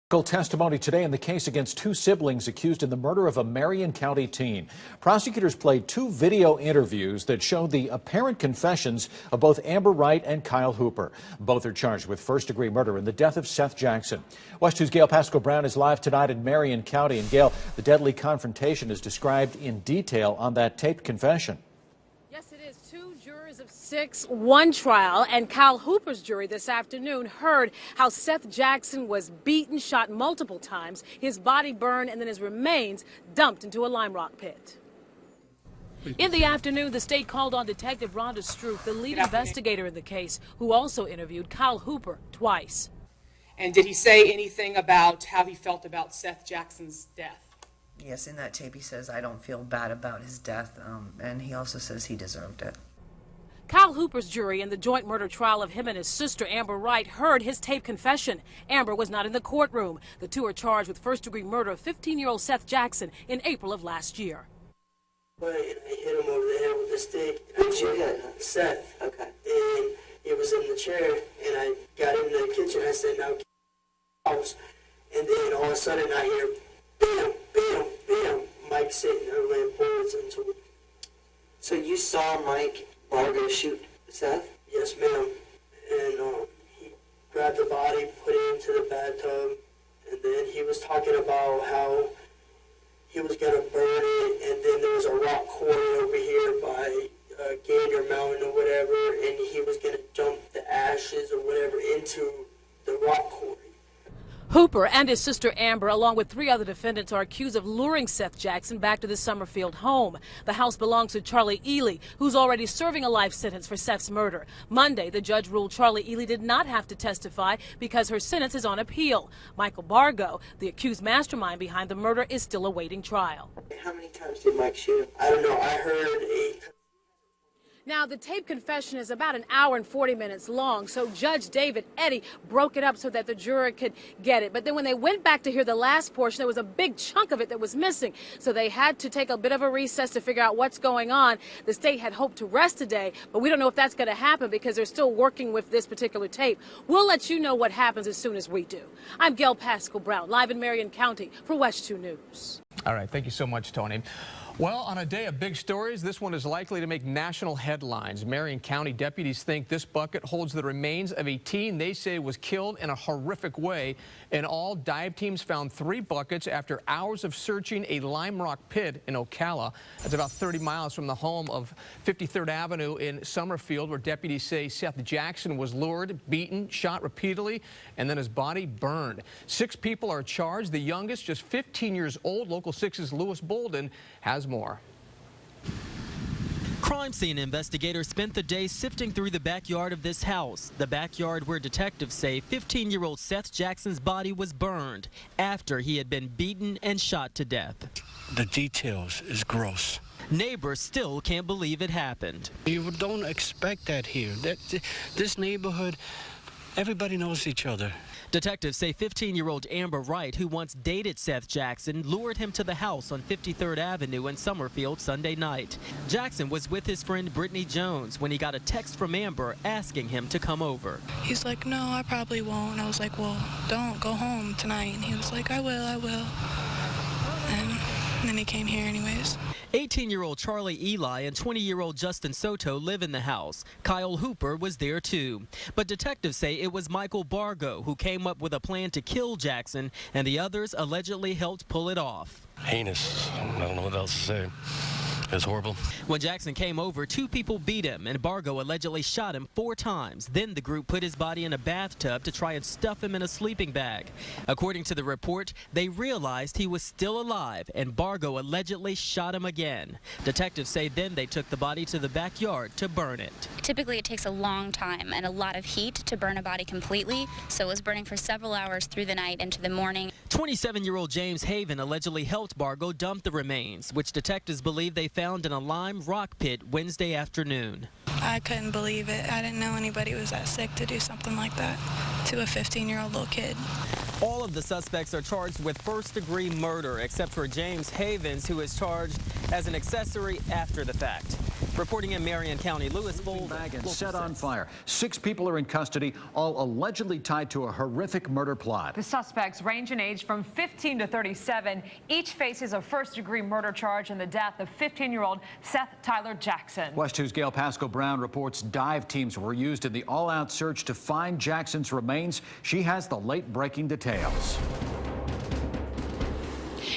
Testimony today in the case against two siblings accused in the murder of a Marion County teen. Prosecutors played two video interviews that showed the apparent confessions of both Amber Wright and Kyle Hooper. Both are charged with first-degree murder in the death of Seath Jackson. Watch 2's Gail Pascal-Brown is live tonight in Marion County. And Gail, the deadly confrontation is described in detail on that taped confession. Yes, it is. 2 jurors of 6, 1 trial, and Kyle Hooper's jury this afternoon heard how Seath Jackson was beaten, shot multiple times, his body burned, and then his remains dumped into a lime rock pit. In the afternoon, the state called on Detective Rhonda Stroop, the lead investigator in the case, who also interviewed Kyle Hooper twice. And did he say anything about how he felt about Seath Jackson's death? Yes, in that tape he says, I don't feel bad about his death, and he also says he deserved it. Kyle Hooper's jury in the joint murder trial of him and his sister Amber Wright heard his tape confession. Amber was not in the courtroom. The two are charged with first-degree murder of 15-year-old Seath Jackson in April of last year. Right, and I hit him over the head with a stick. Who'd you hit? Seath. Okay. And he was in the chair, and I got in the kitchen. I said, now, house. And then all of a sudden I hear, bam, bam, bam. Mike sitting there laying bullets into him. So you saw Mike Bargo shoot Seath? Yes, ma'am. And he grabbed the body, put it into the bathtub, and then he was talking about how he was going to burn it, and then there was a rock quarry over here by Gator Mountain or whatever, and he was going to dump the ashes or whatever into the rock quarry. Hooper and his sister Amber, along with 3 other defendants, are accused of luring Seath Jackson back to the Summerfield home. The house belongs to Charlie Ely, who's already serving a life sentence for Seath's murder. Monday, the judge ruled Charlie Ely did not have to testify because her sentence is on appeal. Michael Bargo, the accused mastermind behind the murder, is still awaiting trial. How many times did Mike shoot him? I don't know. I heard a... Now, the tape confession is about 1 hour and 40 minutes long, so Judge David Eddy broke it up so that the juror could get it. But then when they went back to hear the last portion, there was a big chunk of it that was missing. So they had to take a bit of a recess to figure out what's going on. The state had hoped to rest today, but we don't know if that's going to happen because they're still working with this particular tape. We'll let you know what happens as soon as we do. I'm Gail Pascal-Brown, live in Marion County for West 2 News. All right, thank you so much, Tony. Well, on a day of big stories, this one is likely to make national headlines. Marion County deputies think this bucket holds the remains of a teen they say was killed in a horrific way. In all, dive teams found 3 buckets after hours of searching a lime rock pit in Ocala. That's about 30 miles from the home of 53rd Avenue in Summerfield, where deputies say Seath Jackson was lured, beaten, shot repeatedly, and then his body burned. 6 people are charged. The youngest, just 15 years old. Local 6's Lewis Bolden has more. Crime scene investigators spent the day sifting through the backyard of this house, the backyard where detectives say 15-year-old Seath Jackson's body was burned after he had been beaten and shot to death. The details is gross. Neighbors still can't believe it happened. You don't expect that here. This neighborhood, everybody knows each other. Detectives say 15-year-old Amber Wright, who once dated Seath Jackson, lured him to the house on 53rd Avenue in Summerfield Sunday night. Jackson was with his friend Brittany Jones when he got a text from Amber asking him to come over. He's like, no, I probably won't. And I was like, well, don't go home tonight. And he was like, I will. And then he came here anyways. 18-year-old Charlie Ely and 20-year-old Justin Soto live in the house. Kyle Hooper was there too. But detectives say it was Michael Bargo who came up with a plan to kill Jackson, and the others allegedly helped pull it off. Heinous. I don't know what else to say. It's horrible. When Jackson came over, 2 people beat him, and Bargo allegedly shot him 4 times. Then the group put his body in a bathtub to try and stuff him in a sleeping bag. According to the report, they realized he was still alive, and Bargo allegedly shot him again. Detectives say then they took the body to the backyard to burn it. Typically, it takes a long time and a lot of heat to burn a body completely, so it was burning for several hours through the night into the morning. 27-year-old James Haven allegedly helped Bargo dump the remains, which detectives believe they found in a lime rock pit Wednesday afternoon. I couldn't believe it. I didn't know anybody was that sick to do something like that to a 15-year-old little kid. All of the suspects are charged with first-degree murder, except for James Havens, who is charged as an accessory after the fact. Reporting in Marion County, Louis Bold. Bag and set on fire. 6 people are in custody, all allegedly tied to a horrific murder plot. The suspects range in age from 15 to 37. Each faces a first-degree murder charge in the death of 15-year-old Seath Jackson. West 2's Gail Pascal Brown reports dive teams were used in the all-out search to find Jackson's remains. She has the late-breaking details.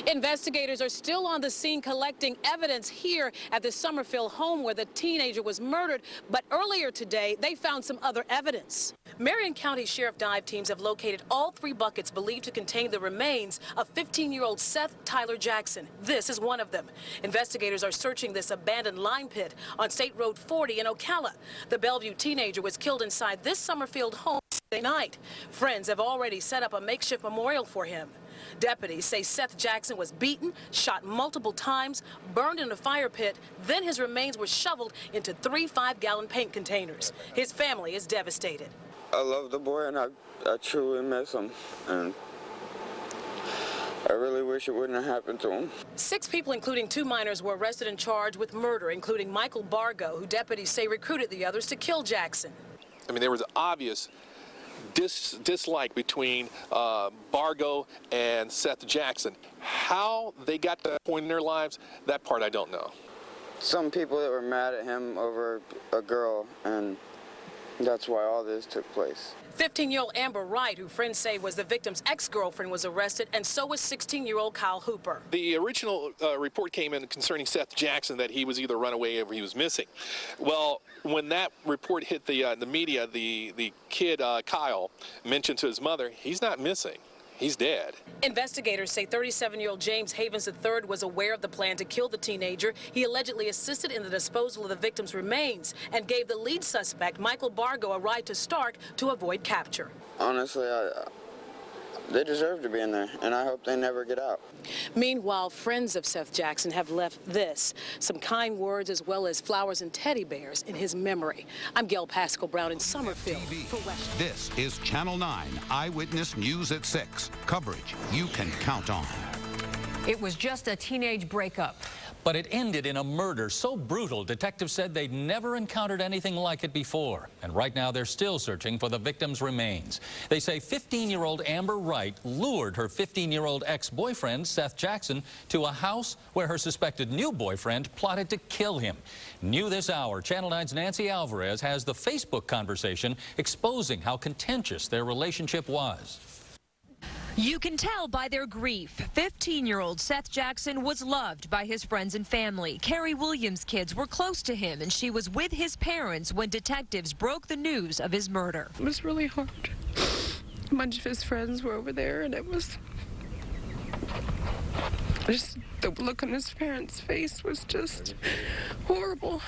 Investigators are still on the scene collecting evidence here at the Summerfield home where the teenager was murdered. But earlier today, they found some other evidence. Marion County Sheriff dive teams have located all 3 buckets believed to contain the remains of 15-year-old Seath Jackson. This is one of them. Investigators are searching this abandoned lime pit on State Road 40 in Ocala. The Bellevue teenager was killed inside this Summerfield home Sunday night. Friends have already set up a makeshift memorial for him. Deputies say Seath Jackson was beaten, shot multiple times, burned in a fire pit, then his remains were shoveled into 3 5-gallon paint containers. His family is devastated. I love the boy and I truly miss him, and I really wish it wouldn't have happened to him. 6 people, including 2 minors, were arrested and charged with murder, including Michael Bargo, who deputies say recruited the others to kill Jackson. I mean, there was obvious dislike between Bargo and Seath Jackson. How they got to that point in their lives, that part I don't know. Some people that were mad at him over a girl, and that's why all this took place. 15-year-old Amber Wright, who friends say was the victim's ex-girlfriend, was arrested, and so was 16-year-old Kyle Hooper. The original report came in concerning Seath Jackson that he was either run away or he was missing. Well, when that report hit the media, the kid, Kyle, mentioned to his mother, he's not missing. He's dead. Investigators say 37-year-old James Havens III was aware of the plan to kill the teenager. He allegedly assisted in the disposal of the victim's remains and gave the lead suspect, Michael Bargo, a ride to Stark to avoid capture. Honestly, they deserve to be in there, and I hope they never get out. Meanwhile, friends of Seath Jackson have left this, some kind words as well as flowers and teddy bears in his memory. I'm Gail Pascal Brown in Summerfield for West. This is Channel 9 Eyewitness News at 6. Coverage you can count on. It was just a teenage breakup. But it ended in a murder so brutal, detectives said they'd never encountered anything like it before. And right now, they're still searching for the victim's remains. They say 15-year-old Amber Wright lured her 15-year-old ex-boyfriend, Seath Jackson, to a house where her suspected new boyfriend plotted to kill him. New this hour, Channel 9's Nancy Alvarez has the Facebook conversation exposing how contentious their relationship was. You can tell by their grief. 15-year-old Seath Jackson was loved by his friends and family. Carrie Williams' kids were close to him, and she was with his parents when detectives broke the news of his murder. It was really hard. A bunch of his friends were over there, and it was just the look on his parents' face was just horrible.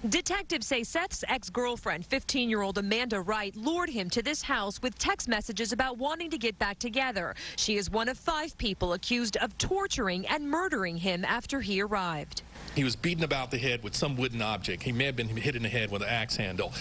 Detectives say Seath's ex-girlfriend, 15-year-old Amanda Wright, lured him to this house with text messages about wanting to get back together. She is one of 5 people accused of torturing and murdering him after he arrived. He was beaten about the head with some wooden object. He may have been hit in the head with an axe handle.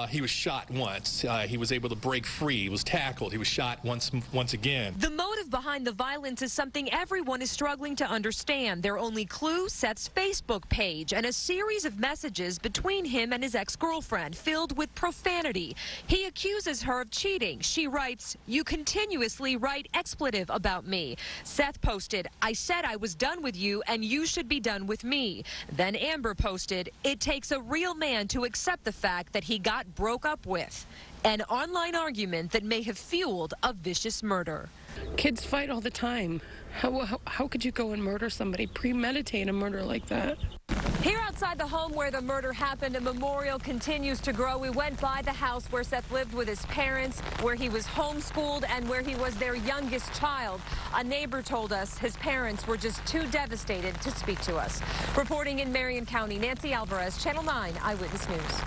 He was shot once. He was able to break free. He was tackled. He was shot once again. The motive behind the violence is something everyone is struggling to understand. Their only clue, Seath's Facebook page and a series of messages between him and his ex-girlfriend filled with profanity. He accuses her of cheating. She writes, "You continuously write expletive about me." Seath posted, "I said I was done with you and you should be done with me." Then Amber posted, "It takes a real man to accept the fact that he got broke up with." An online argument that may have fueled a vicious murder. Kids fight all the time. How could you go and murder somebody, premeditate a murder like that? Here outside the home where the murder happened, a memorial continues to grow. We went by the house where Seath lived with his parents, where he was homeschooled, and where he was their youngest child. A neighbor told us his parents were just too devastated to speak to us. Reporting in Marion County, Nancy Alvarez, Channel 9 Eyewitness News.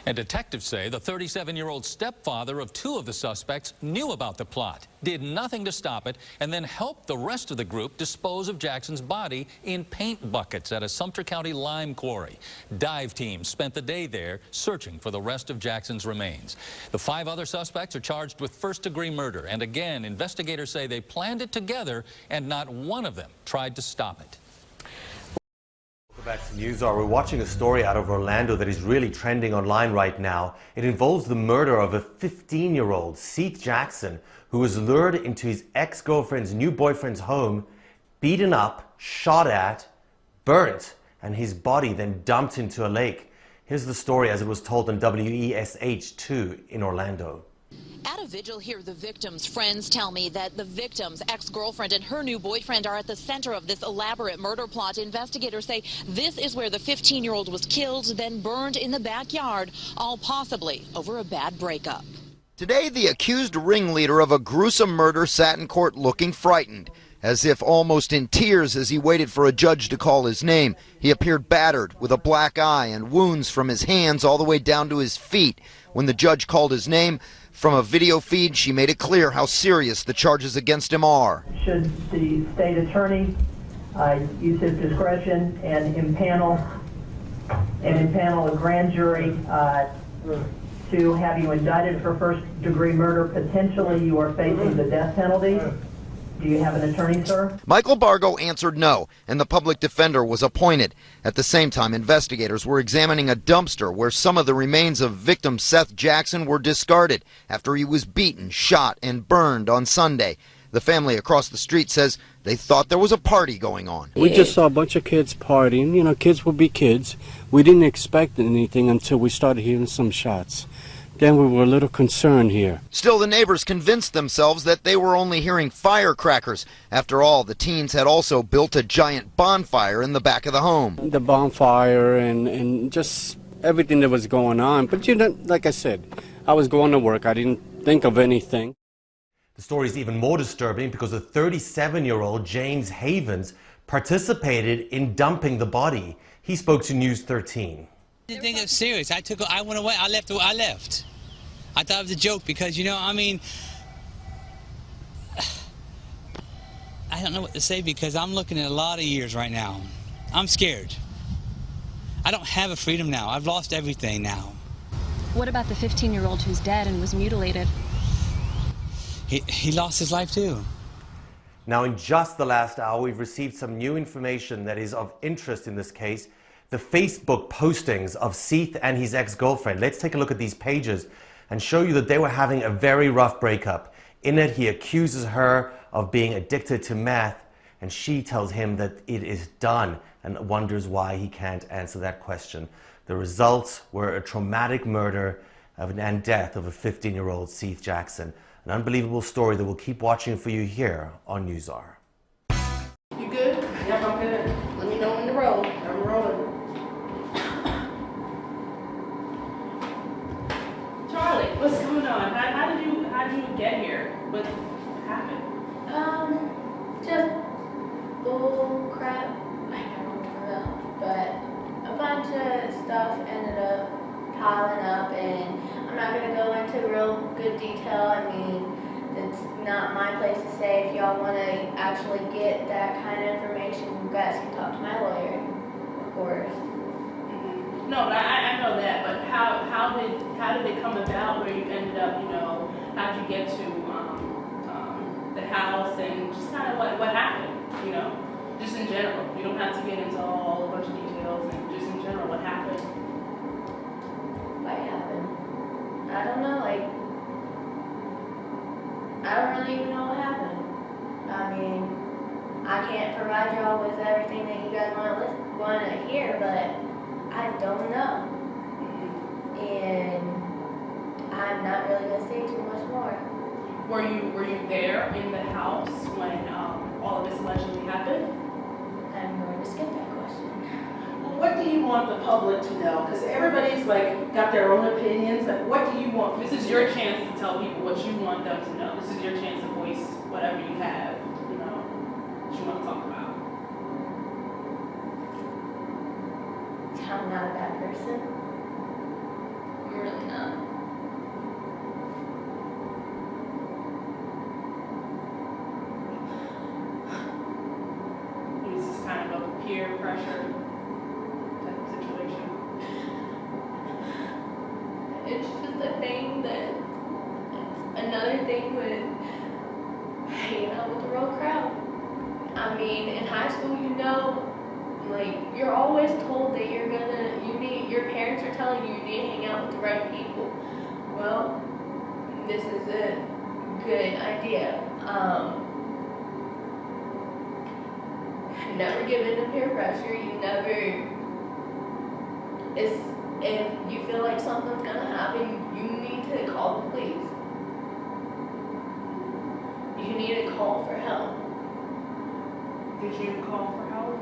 And detectives say the 37-year-old stepfather of 2 of the suspects knew about the plot, did nothing to stop it, and then helped the rest of the group dispose of Jackson's body in paint buckets at a Sumter County lime quarry. Dive teams spent the day there searching for the rest of Jackson's remains. The 5 other suspects are charged with first-degree murder, and again, investigators say they planned it together and not one of them tried to stop it. Go back to Newsar, we're watching a story out of Orlando that is really trending online right now. It involves the murder of a 15-year-old, Seath Jackson, who was lured into his ex-girlfriend's new boyfriend's home, beaten up, shot at, burnt, and his body then dumped into a lake. Here's the story as it was told on WESH2 in Orlando. At a vigil here, the victim's friends tell me that the victim's ex-girlfriend and her new boyfriend are at the center of this elaborate murder plot. Investigators say this is where the 15-year-old was killed, then burned in the backyard, all possibly over a bad breakup. Today, the accused ringleader of a gruesome murder sat in court looking frightened, as if almost in tears as he waited for a judge to call his name. He appeared battered, with a black eye and wounds from his hands all the way down to his feet. When the judge called his name, from a video feed, she made it clear how serious the charges against him are. Should the state attorney use his discretion and impanel a grand jury to have you indicted for first-degree murder, potentially you are facing the death penalty? Do you have an attorney, sir? Michael Bargo answered no, and the public defender was appointed. At the same time, investigators were examining a dumpster where some of the remains of victim Seath Jackson were discarded after he was beaten, shot, and burned on Sunday. The family across the street says they thought there was a party going on. We just saw a bunch of kids partying. You know, kids will be kids. We didn't expect anything until we started hearing some shots. Then we were a little concerned here. Still, the neighbors convinced themselves that they were only hearing firecrackers. After all, the teens had also built a giant bonfire in the back of the home. The bonfire and just everything that was going on. But you know, like I said, I was going to work. I didn't think of anything. The story is even more disturbing because a 37-year-old James Havens participated in dumping the body. He spoke to News 13. I didn't think it was serious. I went away. I left. I thought it was a joke because, you know, I mean, I don't know what to say because I'm looking at a lot of years right now. I'm scared. I don't have a freedom now. I've lost everything now. What about the 15-year-old who's dead and was mutilated? He lost his life too. Now, in just the last hour, we've received some new information that is of interest in this case. The Facebook postings of Seath and his ex-girlfriend. Let's take a look at these pages and show you that they were having a very rough breakup. In it, he accuses her of being addicted to meth, and she tells him that it is done and wonders why he can't answer that question. The results were a traumatic murder and death of a 15-year-old Seath Jackson. An unbelievable story that we'll keep watching for you here on Newsar. You good? Yep, I'm good. Let me know when to roll. I'm rolling. Charlie, what's going on? How did you get here? What happened? Just bull crap. I don't know, but a bunch of stuff ended up piling up, and I'm not gonna go into real good detail. I mean, it's not my place to say. If y'all want to actually get that kind of information, you guys can talk to my lawyer, of course. No, but I know that, but how did it come about where you ended up, you know, how'd you get to the house and just kind of what happened, you know, just in general. You don't have to get into all a bunch of details, and just in general, what happened? What happened? I don't know, like, I don't really even know what happened. I mean, I can't provide y'all with everything that you guys want to hear, but I don't know, and I'm not really gonna say too much more. Were you there in the house when all of this allegedly happened? I'm going to skip that question. Well, what do you want the public to know? Because everybody's like got their own opinions. Like, what do you want? This is your chance to tell people what you want them to know. This is your chance to voice whatever you have, you know, what you want to talk about. I'm not a bad person. I'm really not. It was just kind of a peer pressure type of situation. It's just a thing that, it's another thing with hanging out with the real crowd. I mean, in high school, you know, Like, you're always told that your parents are telling you need to hang out with the right people. Well, this is a good idea. Never give in to peer pressure. If you feel like something's gonna happen, you need to call the police. You need to call for help. Did you call for help?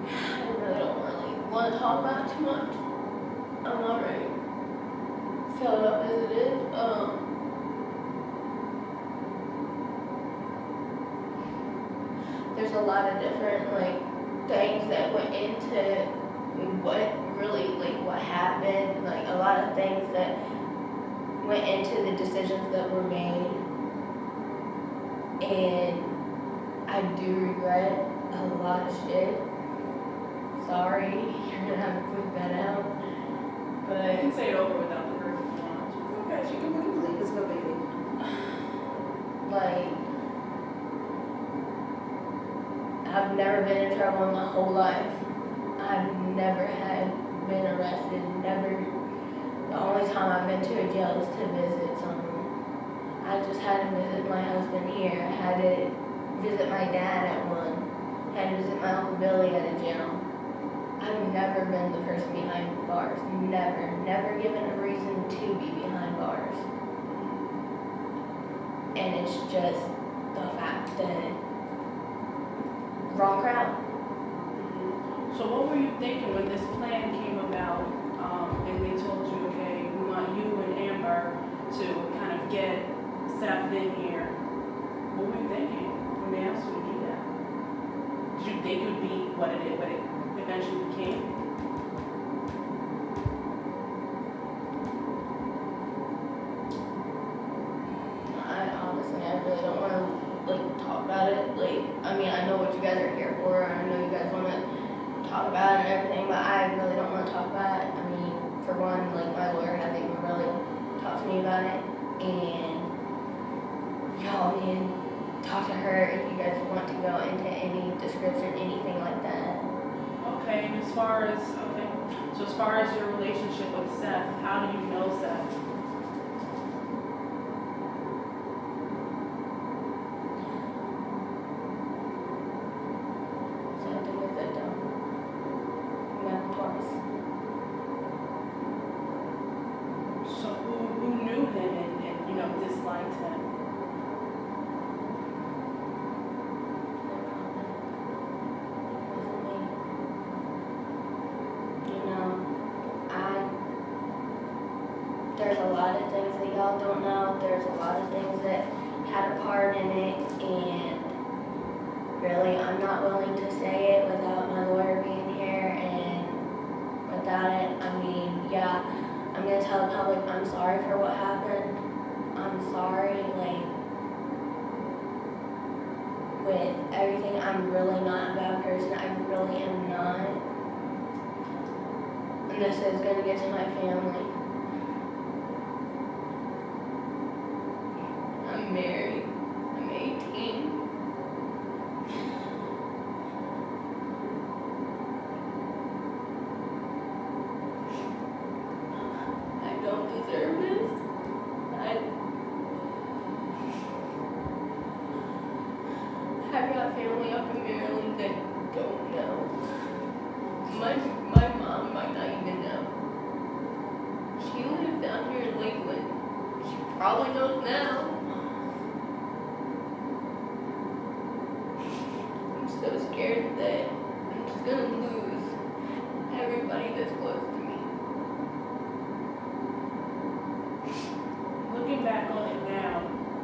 I really don't want to talk about it too much. I'm already filled up as it is. There's a lot of different things that went into what happened. Like a lot of things that went into the decisions that were made, and I do regret a lot of shit. Sorry, you're gonna have to put that out. But You can say it over without the person if you want. Okay, she can leave. It's no baby. I've never been in trouble in my whole life. I've never been arrested. Never. The only time I've been to a jail is to visit someone. I just had to visit my husband here. I had to visit my dad at one. I had to visit my Uncle Billy at a jail. I've never been the person behind bars. Never given a reason to be behind bars. And it's just the fact that wrong crowd. So what were you thinking when this plan came about, and they told you, okay, we want you and Amber to kind of get Seth in here? What were you thinking when they asked you to do that? Did you think it would be what it eventually became? I really don't want to talk about it. I know what you guys are here for. I know you guys want to talk about it and everything, but I really don't want to talk about it. For one, my lawyer hasn't even really talked to me about it, and y'all need to talk to her if you guys want to go into any description, anything like that. Okay, and as far as your relationship with Seth, how do you know Seth? So who knew him and disliked him? There's a lot of things that y'all don't know. There's a lot of things that had a part in it, and really, I'm not willing to say it without my lawyer being here, and without it, yeah, I'm gonna tell the public I'm sorry for what happened. I'm sorry, with everything, I'm really not a bad person. I really am not. And this is gonna get to my family. I'm married. I'm 18. I don't deserve this. I've got family up in Maryland that don't know. My mom might not even know. She lives down here in Lakeland. She probably knows now. I'm so scared that I'm just gonna lose everybody that's close to me. Looking back on it now,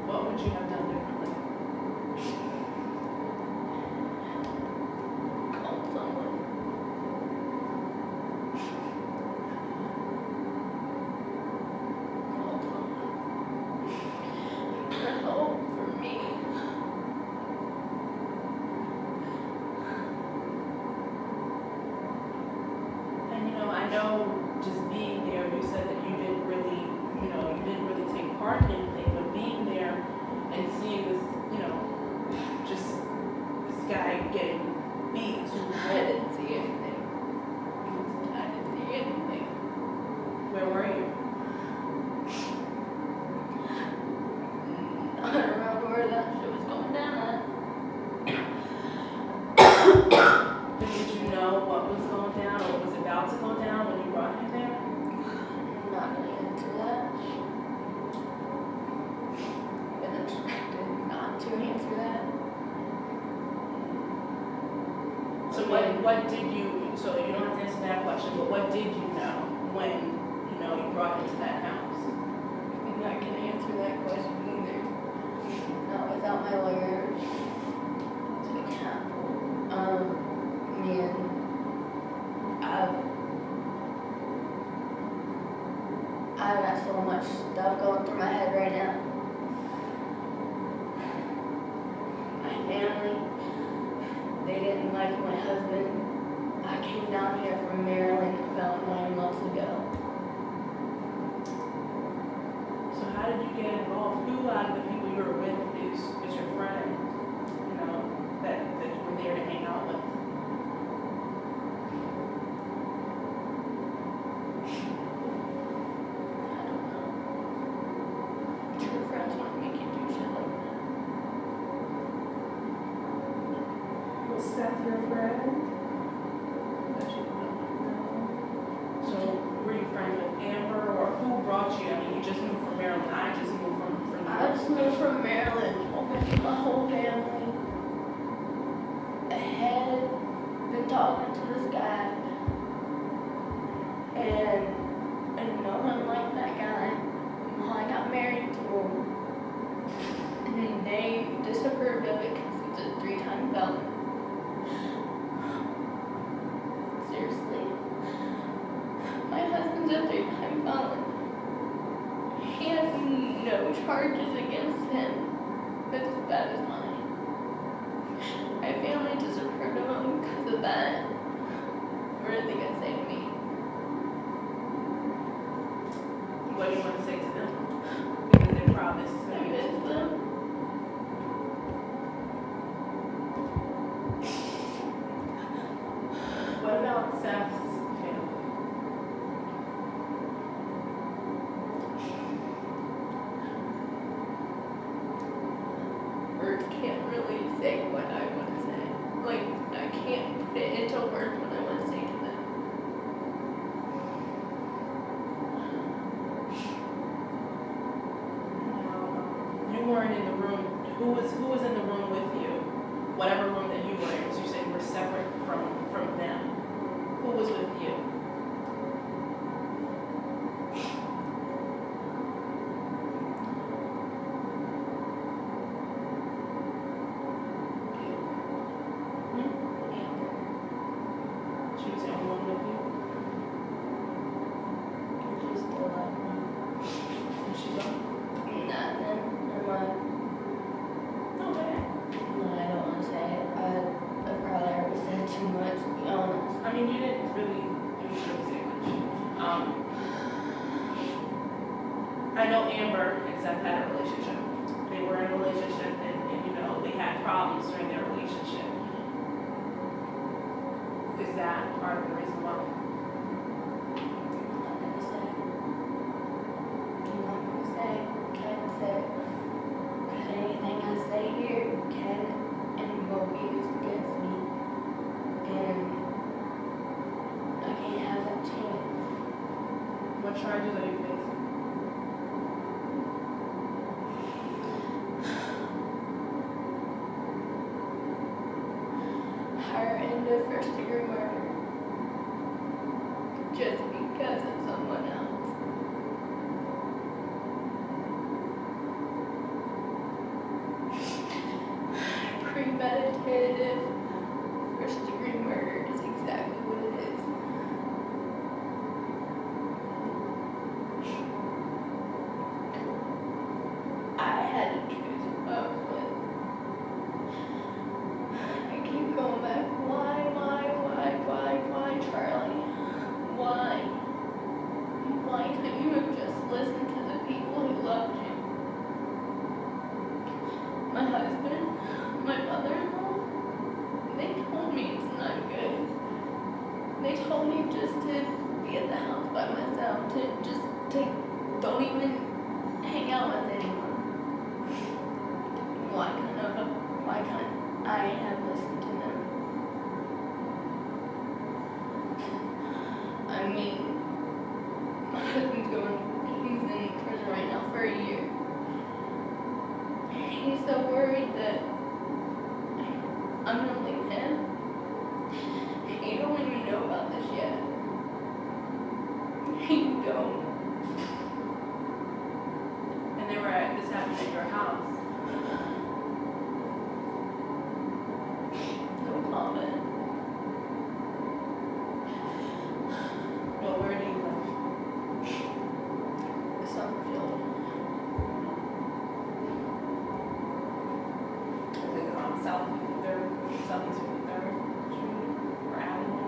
what would you have done differently? Call someone. For help, for me. what did you, so you don't have to answer that question, but what did you know when, you brought him to that house? I'm not going to answer that question either. Not without my lawyer. So I can't. Man, I've got so much stuff going through my head right now. My family, they didn't like my husband. I came down here from Maryland about 9 months ago. So how did you get involved? Who out of the people you were with is your friend, that you were there to hang out with? True friends won't make you do shit like that. Was Seth your friend? So were you friends with Amber, or who brought you? I mean, you just moved from Maryland. I just moved from I just moved from Maryland. My whole family. I had been talking to this guy, and no one liked that guy. Well, I got married to him, and they disapproved of it because he's a 3-time felon. Seriously. My husband's a 3-time felon. He has no charges against him that's as bad as mine. My family disapproved of him because of that. What are they going to say to me? what do you want to say to them? Because they're proud this is going to be miss them. What about Seth's family? Words can't really say what I want to say. Like, I can't put it into words what I want to say to them. You weren't in the room. Who was in the room with you? Whatever room that you were in, because you said you were separate from them. Who was with you? She was the only one with you? She's still alive. And she's on? Nothing. No, go ahead. No, I don't want to say it. I probably already said too much, to be honest. I mean, you didn't really say much. I know Amber and Seth had a relationship. They were in a relationship, and they had problems during their relationship. Is that part of the reason why? I'm not going to say. Can't say. Because anything I say here can and will be used against me. And I can't have that chance. What charges are you facing? Her into first-degree murder. Just because of someone else. Premeditated first-degree murder is exactly what it is. I had to choose who I was with. I keep going back. Why, Charlie? Why? Why couldn't you have just listened to the people who loved you? My husband, my mother-in-law, happened at your house? No comment. Well, where do you live? Summerfield. Is it Southeast 53rd Street or Avenue?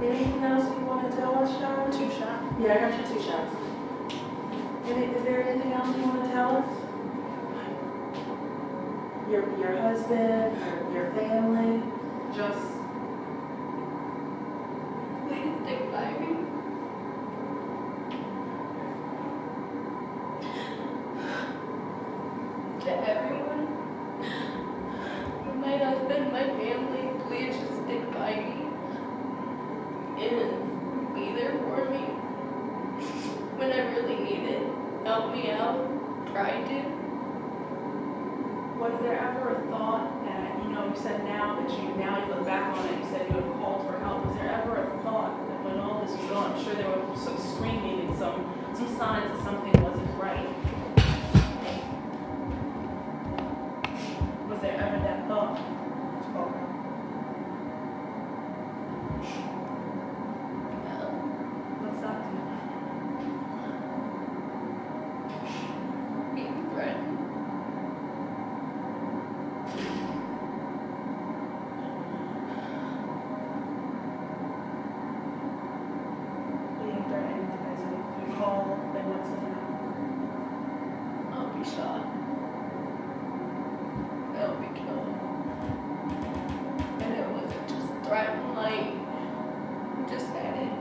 Anything else you want to tell us, Charlie? 2 shots? Yeah, I got your 2 shots. Is there anything else you want to tell us? Your husband, your family? Just Please stick by me. To everyone, my husband, my family, please just stick by me and be there for me when I really need it. Help me out. Try to. Was there ever a thought that, you said now you look back on it, you said you had called for help. Was there ever a thought that when all this was going, I'm sure there were some screaming and some signs that something wasn't right? Was there ever that thought? What's up? Being threatened. Being threatened as if you call, then what's going to happen? I'll be shot. I'll be killed. And it wasn't just threatened, like, just said it,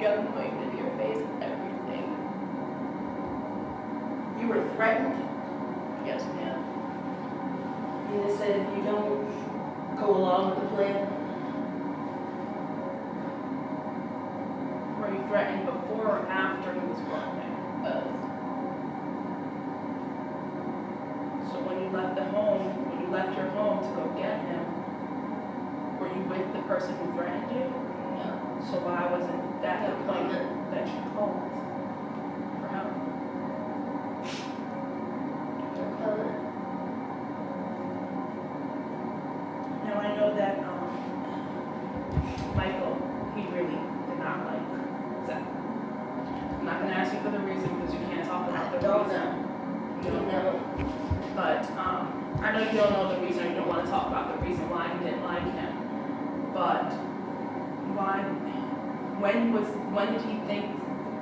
gun pointed in your face, everything. You were threatened? Yes, ma'am. And they said if you don't go along with the plan, Were you threatened before or after he was brought there? So when you left your home to go get him, were you with the person who threatened you? No. So why wasn't that the point that you called for help? Now I know that Michael, he really did not like Seth. I'm not going to ask you for the reason because you can't talk about the reason. You don't know. But I know you don't know the reason, or you don't want to talk about the reason why you didn't like him. But when did he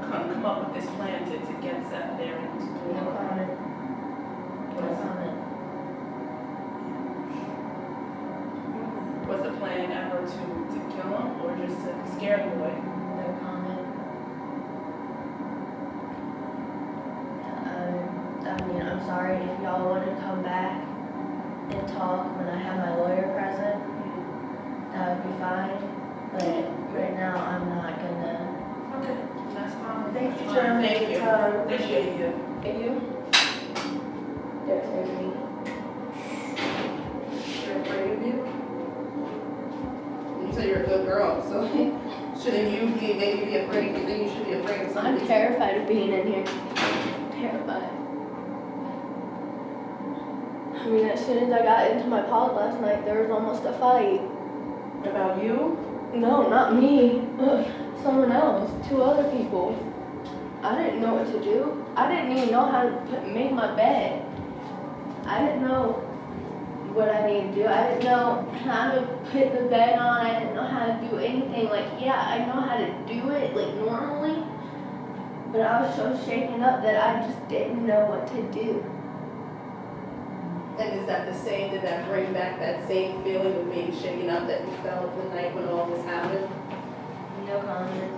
come up with this plan to get Seth there and to do it? No comment. Was the plan ever to kill him or just to scare him away? No comment. I'm sorry if y'all want to come back and talk when I have my lawyer present. That would be fine. But right now, I'm not gonna. Okay, that's fine. thank you, Jeremy. Thank you. Appreciate you. Thank you. They're afraid of me. They're afraid of you? You say you're a good girl, so shouldn't you maybe be afraid? You think you should be afraid of something? I'm terrified of being in here. Terrified. I mean, as soon as I got into my pod last night, there was almost a fight. About you? No, not me. Someone else. 2 other people. I didn't know what to do. I didn't even know how to make my bed. I didn't know what I needed to do. I didn't know how to put the bed on. I didn't know how to do anything. Like, yeah, I know how to do it, like, normally. But I was so shaken up that I just didn't know what to do. And is that did that bring back that same feeling of being shaken up that you felt the night when all this happened? No comment.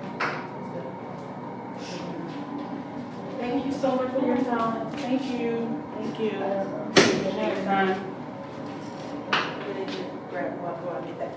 Thank you so much for your time. Thank you. Thank you. Appreciate your time. Grab one, go and get that.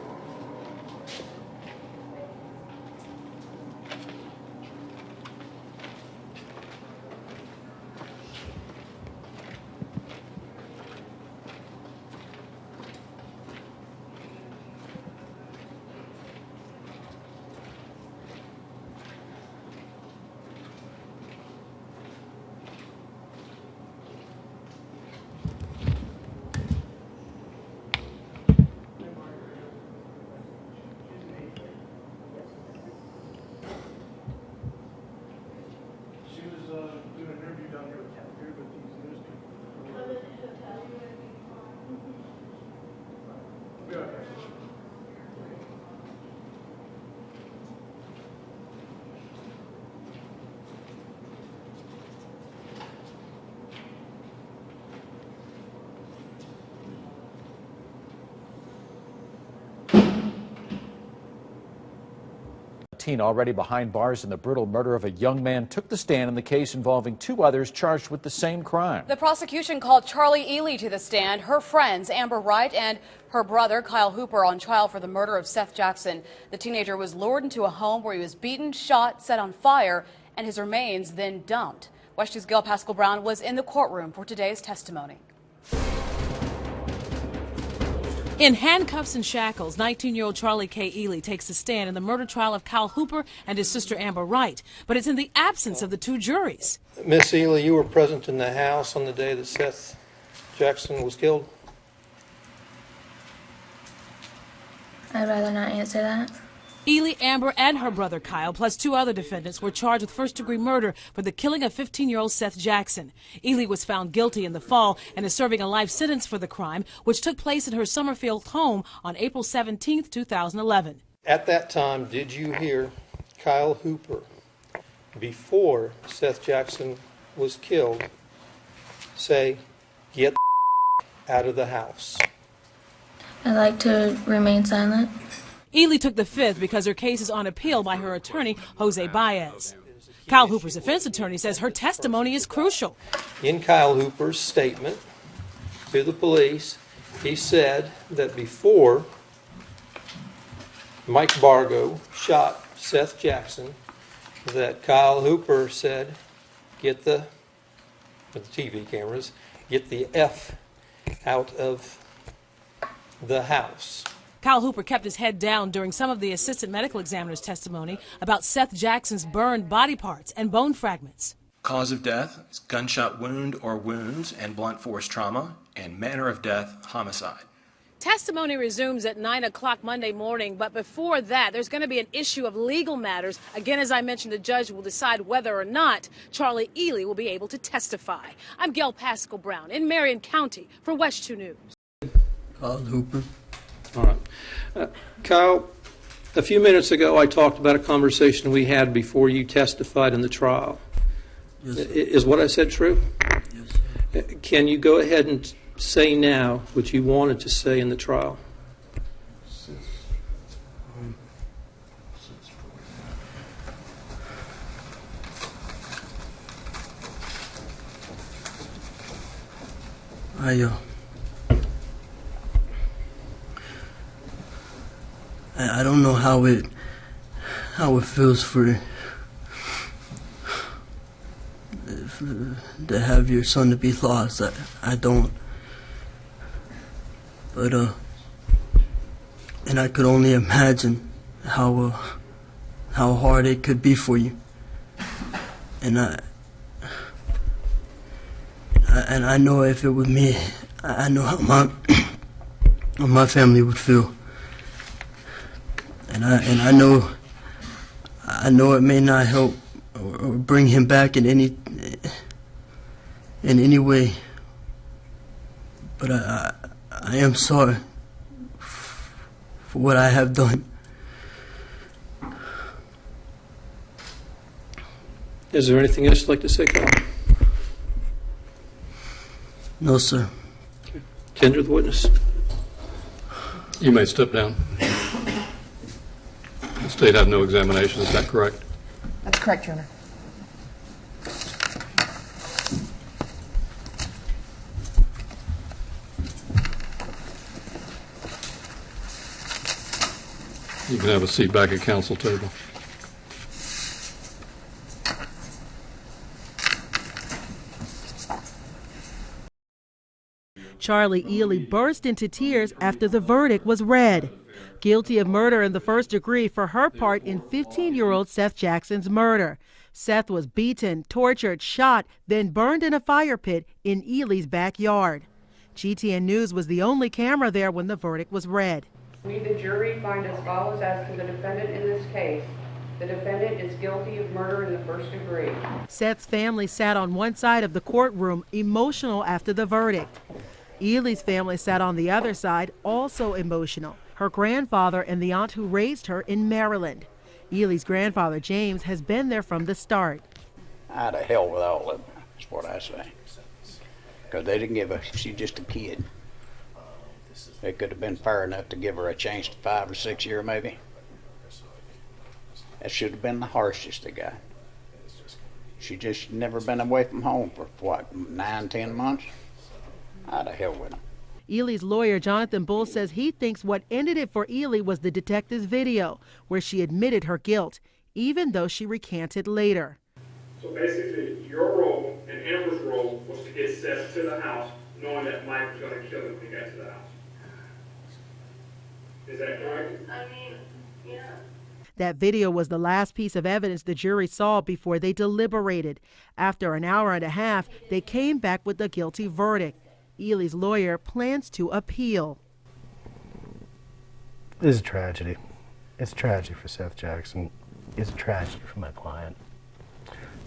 teen already behind bars in the brutal murder of a young man took the stand in the case involving 2 others charged with the same crime. The prosecution called Charlie Ely to the stand, her friends Amber Wright and her brother Kyle Hooper on trial for the murder of Seath Jackson. The teenager was lured into a home where he was beaten, shot, set on fire, and his remains then dumped. West 2's Gail Pascal Brown was in the courtroom for today's testimony. In handcuffs and shackles, 19-year-old Charlie K. Ely takes the stand in the murder trial of Kyle Hooper and his sister Amber Wright. But it's in the absence of the 2 juries. Miss Ely, you were present in the house on the day that Seath Jackson was killed? I'd rather not answer that. Ely, Amber, and her brother Kyle, plus 2 other defendants, were charged with first-degree murder for the killing of 15-year-old Seath Jackson. Ely was found guilty in the fall and is serving a life sentence for the crime, which took place in her Summerfield home on April 17, 2011. At that time, did you hear Kyle Hooper, before Seath Jackson was killed, say, "Get the out of the house"? I'd like to remain silent. Ely took the fifth because her case is on appeal by her attorney, Jose Baez. Kyle Hooper's defense attorney says her testimony is crucial. In Kyle Hooper's statement to the police, he said that before Mike Bargo shot Seath Jackson, that Kyle Hooper said, "Get the," with the TV cameras, "get the F out of the house." Kyle Hooper kept his head down during some of the assistant medical examiner's testimony about Seath Jackson's burned body parts and bone fragments. Cause of death is gunshot wound or wounds and blunt force trauma, and manner of death, homicide. Testimony resumes at 9 o'clock Monday morning, but before that, there's going to be an issue of legal matters. Again, as I mentioned, the judge will decide whether or not Charlie Ely will be able to testify. I'm Gail Pascal Brown in Marion County for West 2 News. Kyle Hooper. All right. Kyle, a few minutes ago I talked about a conversation we had before you testified in the trial. Yes, sir. Is what I said true? Yes, sir. Can you go ahead and say now what you wanted to say in the trial? I don't know how it feels to have your son to be lost. I don't. But and I could only imagine how hard it could be for you. And I know if it was me, I know how my family would feel. And I know it may not help or bring him back in any way, but I am sorry for what I have done. Is there anything else you'd like to say, Kyle? No, sir. Okay. Tender the witness. You may step down. The state had no examination, is that correct? That's correct, Your Honor. You can have a seat back at council table. Charlie Ely burst into tears after the verdict was read. Guilty of murder in the first degree for her part in 15-year-old Seath Jackson's murder. Seath was beaten, tortured, shot, then burned in a fire pit in Ely's backyard. GTN News was the only camera there when the verdict was read. We, the jury, find as follows as to the defendant in this case. The defendant is guilty of murder in the first degree. Seath's family sat on one side of the courtroom, emotional after the verdict. Ely's family sat on the other side, also emotional. Her grandfather and the aunt who raised her in Maryland. Ely's grandfather, James, has been there from the start. Out of hell with all of them, that's what I say. Because they didn't give her, she's just a kid. They could have been fair enough to give her a chance to 5 or 6 years maybe. That should have been the harshest they got. She just never been away from home for, what, 9, 10 months? I'd have hell with them. Ely's lawyer, Jonathan Bull, says he thinks what ended it for Ely was the detective's video, where she admitted her guilt, even though she recanted later. So basically, your role and Amber's role was to get Seth to the house, knowing that Mike was going to kill him when he got to the house. Is that correct? I mean, yeah. That video was the last piece of evidence the jury saw before they deliberated. After an hour and a half, they came back with a guilty verdict. Ely's lawyer plans to appeal. This is a tragedy. It's a tragedy for Seath Jackson. It's a tragedy for my client.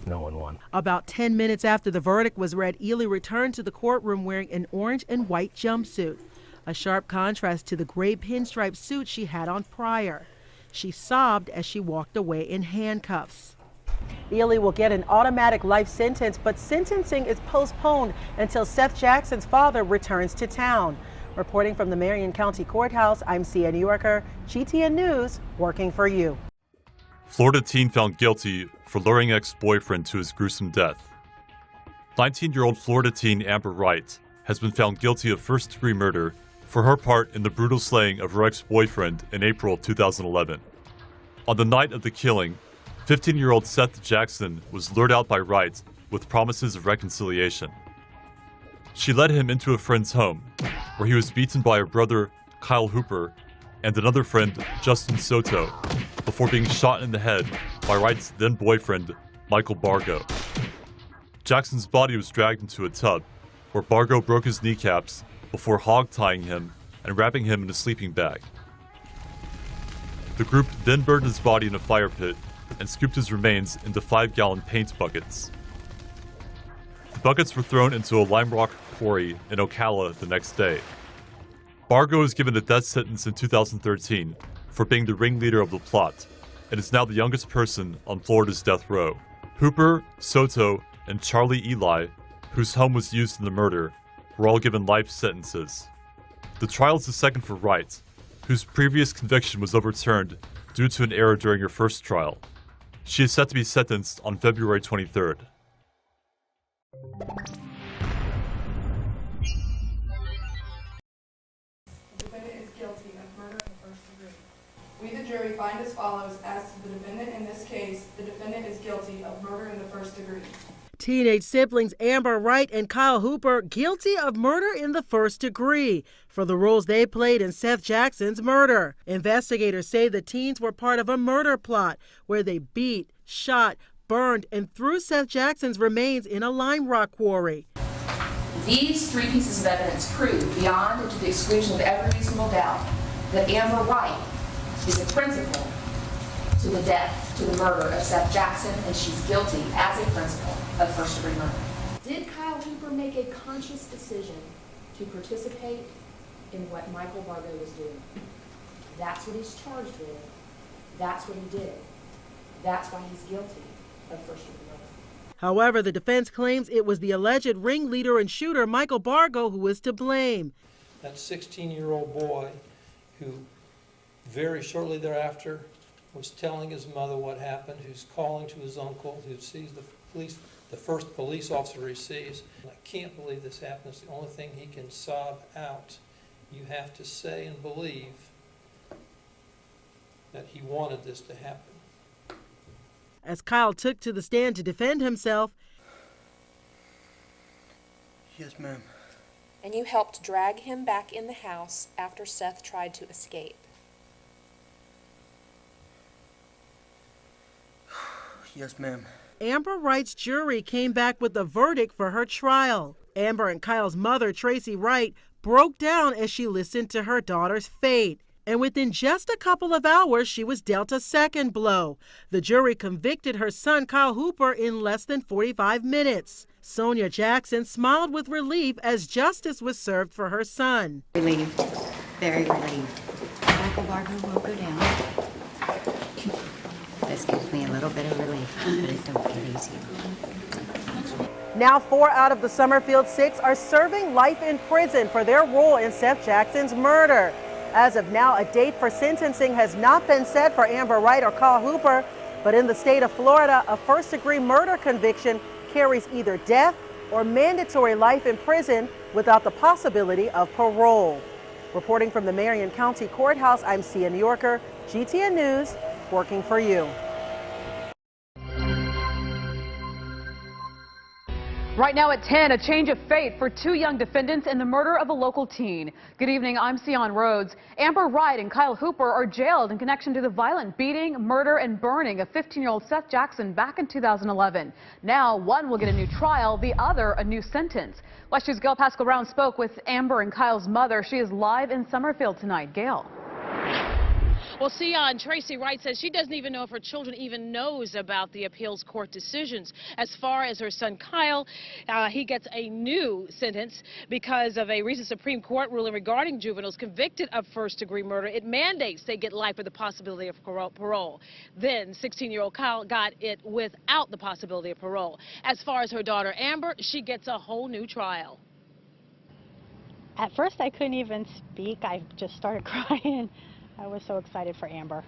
No one won. About 10 minutes after the verdict was read, Ely returned to the courtroom wearing an orange and white jumpsuit, a sharp contrast to the gray pinstripe suit she had on prior. She sobbed as she walked away in handcuffs. Ely will get an automatic life sentence, but sentencing is postponed until Seath Jackson's father returns to town. Reporting from the Marion County Courthouse, I'm Cia New Yorker, GTN News, working for you. Florida teen found guilty for luring ex-boyfriend to his gruesome death. 19-year-old Florida teen Amber Wright has been found guilty of first-degree murder for her part in the brutal slaying of her ex-boyfriend in April of 2011. On the night of the killing, 15-year-old Seath Jackson was lured out by Wright with promises of reconciliation. She led him into a friend's home, where he was beaten by her brother, Kyle Hooper, and another friend, Justin Soto, before being shot in the head by Wright's then-boyfriend, Michael Bargo. Jackson's body was dragged into a tub, where Bargo broke his kneecaps before hog-tying him and wrapping him in a sleeping bag. The group then burned his body in a fire pit and scooped his remains into 5-gallon paint buckets. The buckets were thrown into a lime rock quarry in Ocala the next day. Bargo was given a death sentence in 2013 for being the ringleader of the plot, and is now the youngest person on Florida's death row. Hooper, Soto, and Charlie Ely, whose home was used in the murder, were all given life sentences. The trial is the second for Wright, whose previous conviction was overturned due to an error during her first trial. She is set to be sentenced on February 23rd. The defendant is guilty of murder in the first degree. We, the jury, find as follows: as to the defendant in this case, the defendant is guilty of murder in the first degree. Teenage siblings Amber Wright and Kyle Hooper guilty of murder in the first degree for the roles they played in Seath Jackson's murder. Investigators say the teens were part of a murder plot where they beat, shot, burned, and threw Seath Jackson's remains in a lime rock quarry. These three pieces of evidence prove, beyond and to the exclusion of every reasonable doubt, that Amber Wright is a principal to the death, to the murder of Seath Jackson, and she's guilty as a principal of first-degree murder. Did Kyle Hooper make a conscious decision to participate in what Michael Bargo was doing? That's what he's charged with. That's what he did. That's why he's guilty of first-degree murder. However, the defense claims it was the alleged ringleader and shooter, Michael Bargo, who is to blame. That 16-year-old boy who very shortly thereafter was telling his mother what happened, who's calling to his uncle, who sees the first police officer he sees. I can't believe this happened. It's the only thing he can sob out. You have to say and believe that he wanted this to happen. As Kyle took to the stand to defend himself. Yes, ma'am. And you helped drag him back in the house after Seath tried to escape. Yes, ma'am. Amber Wright's jury came back with a verdict for her trial. Amber and Kyle's mother, Tracy Wright, broke down as she listened to her daughter's fate. And within just a couple of hours, she was dealt a second blow. The jury convicted her son, Kyle Hooper, in less than 45 minutes. Sonia Jackson smiled with relief as justice was served for her son. Relieved, very relieved. Michael Bargo will go down. This gives me a little bit of relief, but it don't get easier. Now 4 out of the Summerfield 6 are serving life in prison for their role in Seath Jackson's murder. As of now, a date for sentencing has not been set for Amber Wright or Kyle Hooper. But in the state of Florida, a first-degree murder conviction carries either death or mandatory life in prison without the possibility of parole. Reporting from the Marion County Courthouse, I'm Sia New Yorker, GTN News, working for you. Right now at 10, a change of fate for two young defendants in the murder of a local teen. Good evening, I'm Sion Rhodes. Amber Wright and Kyle Hooper are jailed in connection to the violent beating, murder, and burning of 15-year-old Seath Jackson back in 2011. Now, one will get a new trial, the other a new sentence. West New's Gail Pascal-Brown spoke with Amber and Kyle's mother. She is live in Summerfield tonight. Gail. Well, Sion, Tracy Wright says she doesn't even know if her children even knows about the appeals court decisions. As far as her son Kyle, he gets a new sentence because of a recent Supreme Court ruling regarding juveniles convicted of first-degree murder. It mandates they get life with the possibility of parole. Then 16-year-old Kyle got it without the possibility of parole. As far as her daughter Amber, she gets a whole new trial. At first, I couldn't even speak. I just started crying. I was so excited for Amber.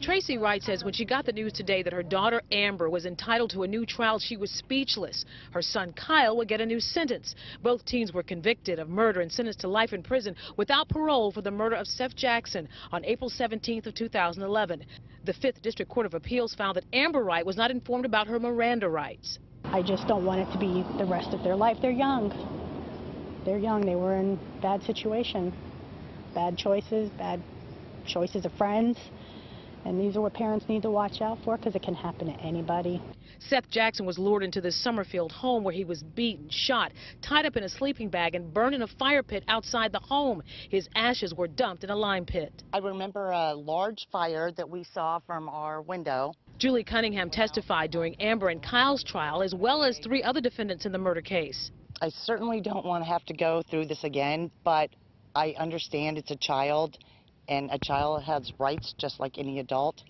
Tracy Wright says when she got the news today that her daughter Amber was entitled to a new trial, she was speechless. Her son Kyle would get a new sentence. Both teens were convicted of murder and sentenced to life in prison without parole for the murder of Seath Jackson on April 17th of 2011. The 5th District Court of Appeals found that Amber Wright was not informed about her Miranda rights. I just don't want it to be the rest of their life. They're young. They're young. They were in bad situation, bad choices of friends, and these are what parents need to watch out for because it can happen to anybody. Seath Jackson was lured into the Summerfield home where he was beaten, shot, tied up in a sleeping bag, and burned in a fire pit outside the home. His ashes were dumped in a lime pit. I remember a large fire that we saw from our window. Julie Cunningham testified during Amber and Kyle's trial, as well as 3 other defendants in the murder case. I certainly don't want to have to go through this again, but I understand it's a child. And a child has rights just like any adult.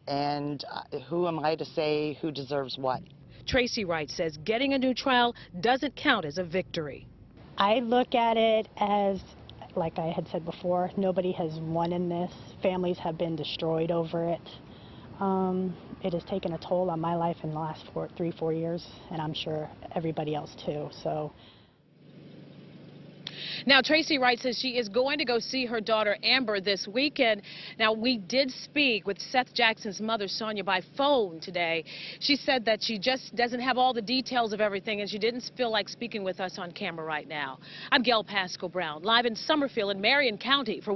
And who am I to say who deserves what? Tracy Wright says getting a new trial doesn't count as a victory. I look at it as, like I had said before, nobody has won in this. Families have been destroyed over it. It has taken a toll on my life in the last 3-4 years, and I'm sure everybody else too. So. Now, Tracy Wright says she is going to go see her daughter Amber this weekend. Now, we did speak with Seath Jackson's mother, Sonia, by phone today. She said that she just doesn't have all the details of everything, and she didn't feel like speaking with us on camera right now. I'm Gail Pascal-Brown, live in Summerfield in Marion County for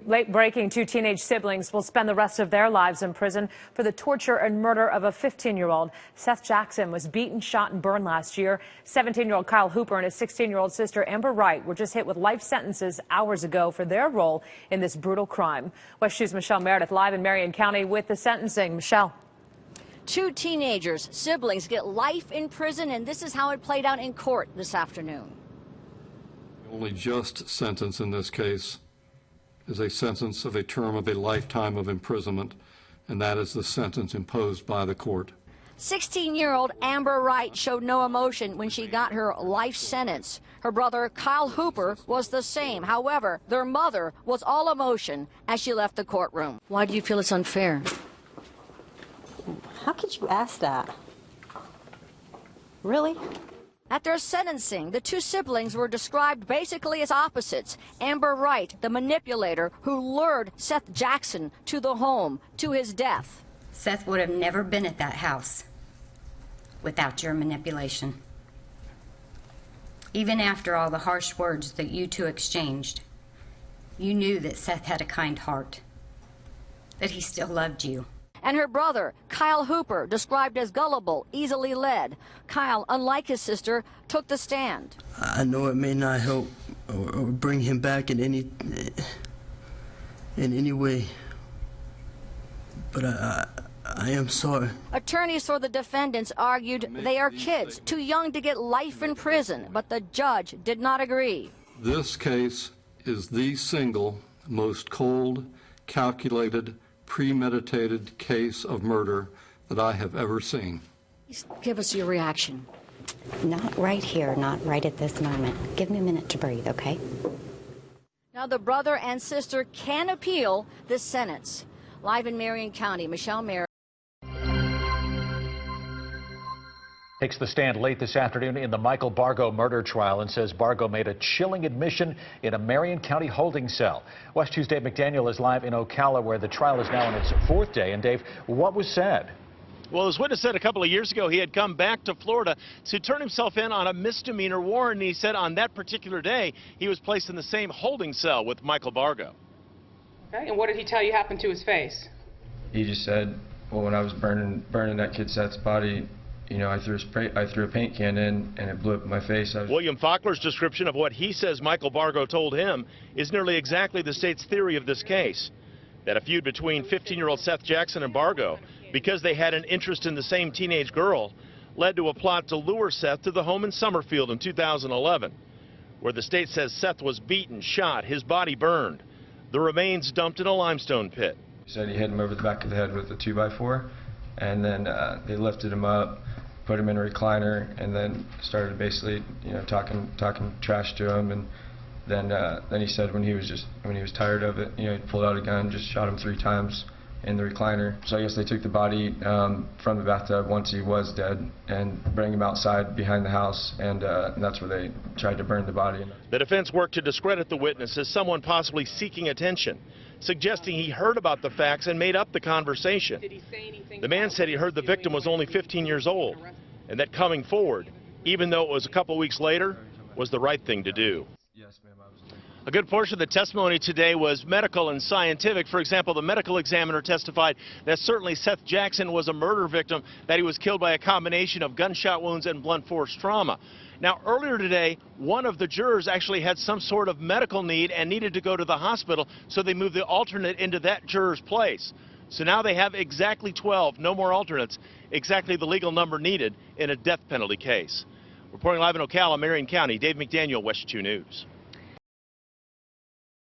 Late breaking, 2 teenage siblings will spend the rest of their lives in prison for the torture and murder of a 15-year-old. Seath Jackson was beaten, shot, and burned last year. 17-year-old Kyle Hooper and his 16-year-old sister Amber Wright were just hit with life sentences hours ago for their role in this brutal crime. West New's Michelle Meredith live in Marion County with the sentencing. Michelle. 2 teenagers, siblings, get life in prison, and this is how it played out in court this afternoon. The only just sentence in this case is a sentence of a term of a lifetime of imprisonment, and that is the sentence imposed by the court. 16-year-old Amber Wright showed no emotion when she got her life sentence. Her brother, Kyle Hooper, was the same. However, their mother was all emotion as she left the courtroom. Why do you feel it's unfair? How could you ask that? Really? At their sentencing, the 2 siblings were described basically as opposites. Amber Wright, the manipulator who lured Seath Jackson to the home, to his death. Seath would have never been at that house without your manipulation. Even after all the harsh words that you 2 exchanged, you knew that Seath had a kind heart, that he still loved you. And her brother, Kyle Hooper, described as gullible, easily led. Kyle, unlike his sister, took the stand. I know it may not help or bring him back in any way, but I am sorry. Attorneys for the defendants argued they are kids, too young to get life in prison, but the judge did not agree. This case is the single most cold, calculated, premeditated case of murder that I have ever seen. Give us your reaction. Not right here, not right at this moment. Give me a minute to breathe, okay? Now the brother and sister can appeal this sentence. Live in Marion County, Michelle Merritt. Takes the stand late this afternoon in the Michael Bargo murder trial and says Bargo made a chilling admission in a Marion County holding cell. West 2's Dave McDaniel is live in Ocala, where the trial is now on its 4th day. And Dave, what was said? Well, as witness said a couple of years ago, he had come back to Florida to turn himself in on a misdemeanor warrant. And he said on that particular day, he was placed in the same holding cell with Michael Bargo. Okay, and what did he tell you happened to his face? He just said, well, when I was burning that kid Seth's body, you know, I threw a paint can in and it blew up in my face. William Faulkner's description of what he says Michael Bargo told him is nearly exactly the state's theory of this case. That a feud between 15-year-old Seath Jackson and Bargo, because they had an interest in the same teenage girl, led to a plot to lure Seath to the home in Summerfield in 2011, where the state says Seath was beaten, shot, his body burned, the remains dumped in a limestone pit. He said he hit him over the back of the head with a 2x4, and then they lifted him up, put him in a recliner, and then started basically, you know, talking trash to him. And then he said when he was tired of it, you know, he pulled out a gun, just shot him 3 times in the recliner. So I guess they took the body from the bathtub once he was dead and bring him outside behind the house, and that's where they tried to burn the body. The defense worked to discredit the witness as someone possibly seeking attention, suggesting he heard about the facts and made up the conversation. Did he say anything? The man said he heard the victim was only 15 years old, and that coming forward, even though it was a couple weeks later, was the right thing to do. A good portion of the testimony today was medical and scientific. For example, the medical examiner testified that certainly Seath Jackson was a murder victim, that he was killed by a combination of gunshot wounds and blunt force trauma. Now, earlier today, one of the jurors actually had some sort of medical need and needed to go to the hospital, so they moved the alternate into that juror's place. So now they have exactly 12, no more alternates, exactly the legal number needed in a death penalty case. Reporting live in Ocala, Marion County, Dave McDaniel, West 2 News.